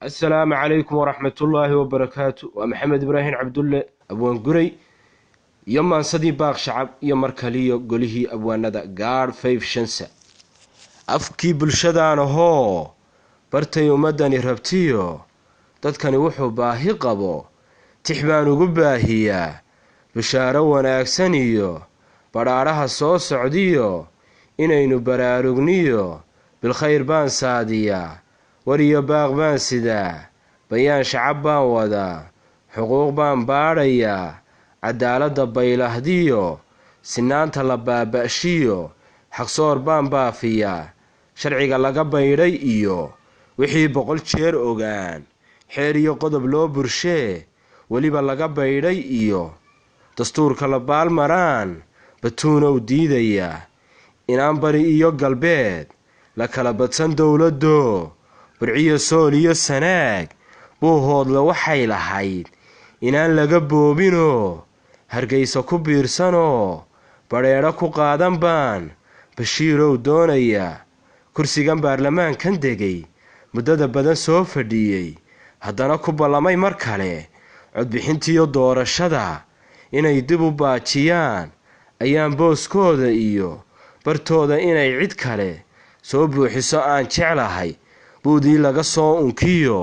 السلام عليكم ورحمة الله وبركاته. ومحمد إبراهيم عبد الله أبوان قري يوم صدي باغ شعب يوم مركليو قوله أبوان ندى قار فيف شنسة أفكي بلشدان هو برتي ومدني ربتيو dadkani wuxuu baahi qabo tixbaan ugu baahiyaa bishaaro wanaagsan iyo baraaraha soo socdiyo inaynu baraarugniyo bil khayr baan saadiyaa wariyo baaq baan sidaa bayaan shacab baan wadaa xuquuq baan baadhayaa cadaaladda baylahdiyo sinaanta la baaba'shiyo xaqsoor baan baafiyaa sharciga laga baydhay iyo wixii 100 jeer ogaan xeer iyo qodob loo burshee waliba laga baydhay iyo dastuurka la baalmaraan batuunow diidaya inaan bari iyo galbeed la kala badsan dowladdo burciyo sool iyo sanaag buuhoodla waxay lahayd inaan laga boobinoo hargeysa ku biirsanoo badheedho ku qaadan baan bashiirow doonaya kursigan baarlamaankan degay muddada badan soo fadhiyey haddana ku ballamay mar kale codbixintiyo doorashada inay dib u baajiyaan ayaan booskooda iyo bartooda inay cid kale soo buuxiso aan jeclahay buudii laga soo unkiyo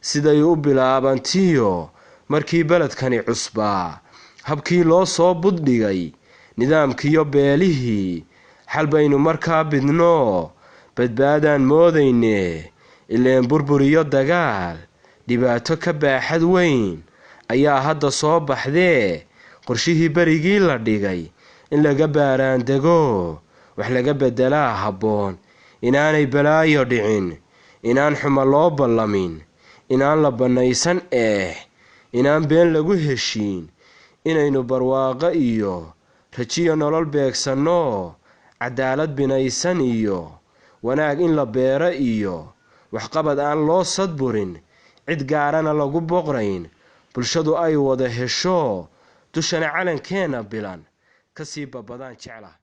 siday u bilaabantiyo markii beledkani cusbaa habkii loo soo buddhigay nidaamkiyo beelihii xal baynu markaa bidnoo badbaadaan moodayne ileen burbur iyo dagaal dhibaato ka baaxad weyn ayaa hadda soo baxdee qorshihii berigii la dhigay in laga baaraandego wax laga beddelaa habboon inaanay balaayo dhicin inaan xumo loo ballamin inaan la bannaysan inaan been lagu heshiin inaynu barwaaqo iyo rajiyo nolol beegsanno cadaalad binaysan iyo wanaag in la beero iyo waxqabad aan loo sadburin cid gaarana lagu boqrayn bulshadu ay wada hesho dushana calankeena bilan kasii babadaan jeclaha